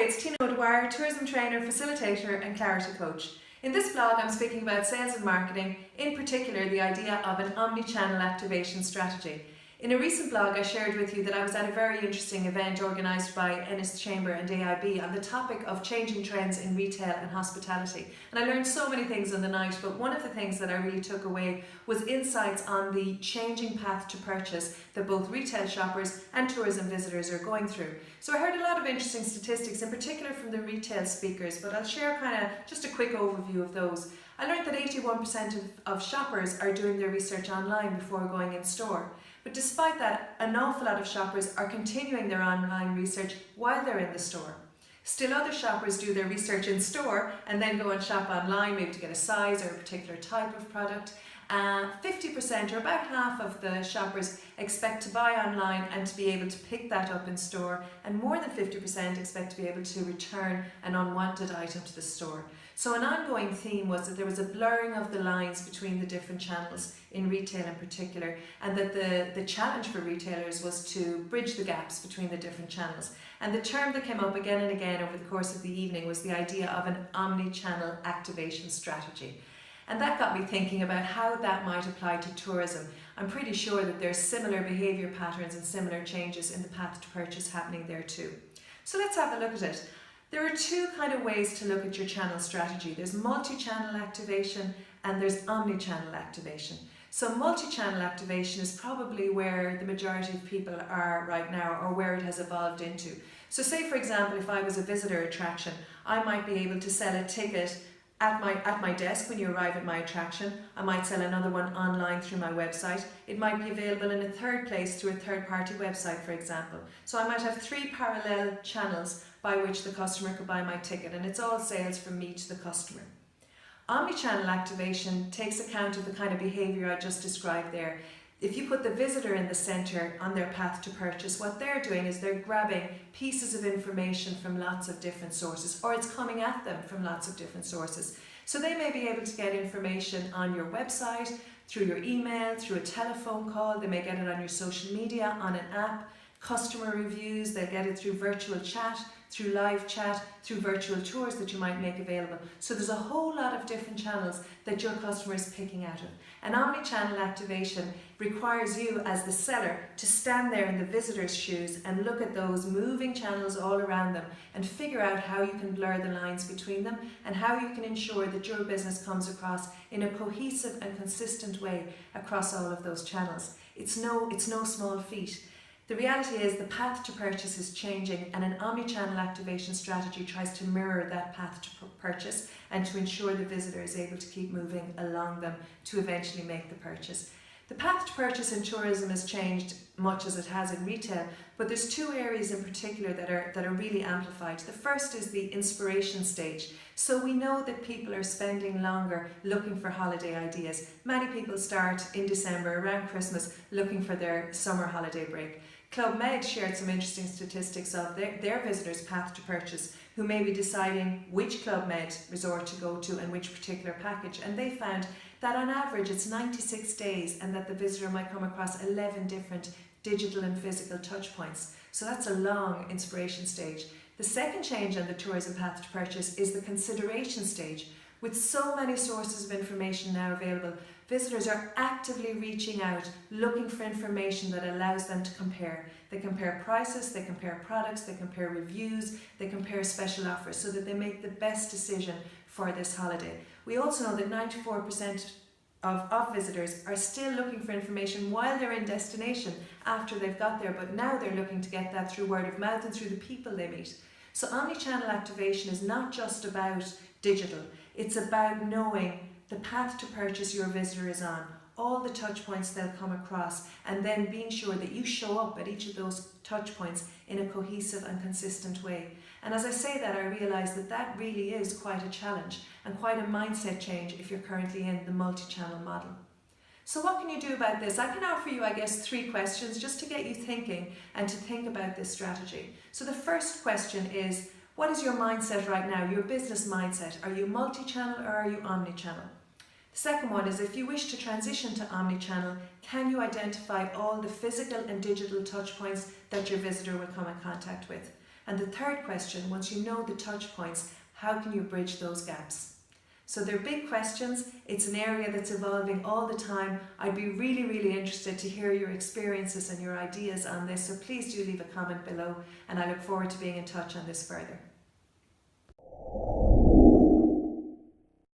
it's Tina O'Dwyer, tourism trainer, facilitator and clarity coach. In this blog I'm speaking about sales and marketing, in particular the idea of an omni-channel activation strategy. In a recent blog I shared with you that I was at a very interesting event organised by Ennis Chamber and AIB on the topic of changing trends in retail and hospitality. And I learned so many things on the night, but one of the things that I really took away was insights on the changing path to purchase that both retail shoppers and tourism visitors are going through. So I heard a lot of interesting statistics, in particular from the retail speakers, but I'll share just a quick overview of those. I learned that 81% of shoppers are doing their research online before going in store. But despite that, an awful lot of shoppers are continuing their online research while they're in the store. Still other shoppers do their research in store and then go and shop online, maybe to get a size or a particular type of product. 50% or about half of the shoppers expect to buy online and to be able to pick that up in store, and more than 50% expect to be able to return an unwanted item to the store. So an ongoing theme was that there was a blurring of the lines between the different channels in retail in particular, and that the challenge for retailers was to bridge the gaps between the different channels. And the term that came up again and again over the course of the evening was the idea of an omni-channel activation strategy. And that got me thinking about how that might apply to tourism. I'm pretty sure that there's similar behaviour patterns and similar changes in the path to purchase happening there too. So let's have a look at it. There are two kind of ways to look at your channel strategy. There's multi-channel activation and there's omni-channel activation. So multi-channel activation is probably where the majority of people are right now, or where it has evolved into. So say for example, if I was a visitor attraction, I might be able to sell a ticket at my desk when you arrive at my attraction. I might sell another one online through my website. It might be available in a third place through a third-party website, for example. So I might have three parallel channels by which the customer could buy my ticket, and it's all sales from me to the customer. Omni-channel activation takes account of the kind of behaviour I just described there. If you put the visitor in the centre on their path to purchase, what they're doing is they're grabbing pieces of information from lots of different sources, or it's coming at them from lots of different sources. So they may be able to get information on your website, through your email, through a telephone call, they may get it on your social media, on an app, customer reviews, they'll get it through virtual chat, through live chat, through virtual tours that you might make available. So there's a whole lot of different channels that your customer is picking out of. An omni-channel activation requires you as the seller to stand there in the visitor's shoes and look at those moving channels all around them and figure out how you can blur the lines between them and how you can ensure that your business comes across in a cohesive and consistent way across all of those channels. It's no small feat. The reality is the path to purchase is changing, and an omni-channel activation strategy tries to mirror that path to purchase and to ensure the visitor is able to keep moving along them to eventually make the purchase. The path to purchase in tourism has changed much as it has in retail, but there's two areas in particular that are really amplified. The first is the inspiration stage. So we know that people are spending longer looking for holiday ideas. Many people start in December around Christmas looking for their summer holiday break. Club Med shared some interesting statistics of their visitors' path to purchase, who may be deciding which Club Med resort to go to and which particular package, and they found that on average it's 96 days and that the visitor might come across 11 different digital and physical touch points. So that's a long inspiration stage. The second change on the tourism path to purchase is the consideration stage. With so many sources of information now available, visitors are actively reaching out, looking for information that allows them to compare. They compare prices, they compare products, they compare reviews, they compare special offers so that they make the best decision for this holiday. We also know that 94% of visitors are still looking for information while they're in destination after they've got there, but now they're looking to get that through word of mouth and through the people they meet. So omni-channel activation is not just about digital, it's about knowing the path to purchase your visitor is on, all the touch points they'll come across, and then being sure that you show up at each of those touch points in a cohesive and consistent way. And as I say that, I realise that that really is quite a challenge and quite a mindset change if you're currently in the multi-channel model. So what can you do about this? I can offer you, I guess, 3 questions just to get you thinking and to think about this strategy. So the first question is, what is your mindset right now, your business mindset? Are you multi-channel or are you omni-channel? The second one is, if you wish to transition to omni-channel, can you identify all the physical and digital touch points that your visitor will come in contact with? And the third question, once you know the touch points, how can you bridge those gaps? So they're big questions. It's an area that's evolving all the time. I'd be really interested to hear your experiences and your ideas on this. So please do leave a comment below, and I look forward to being in touch on this further.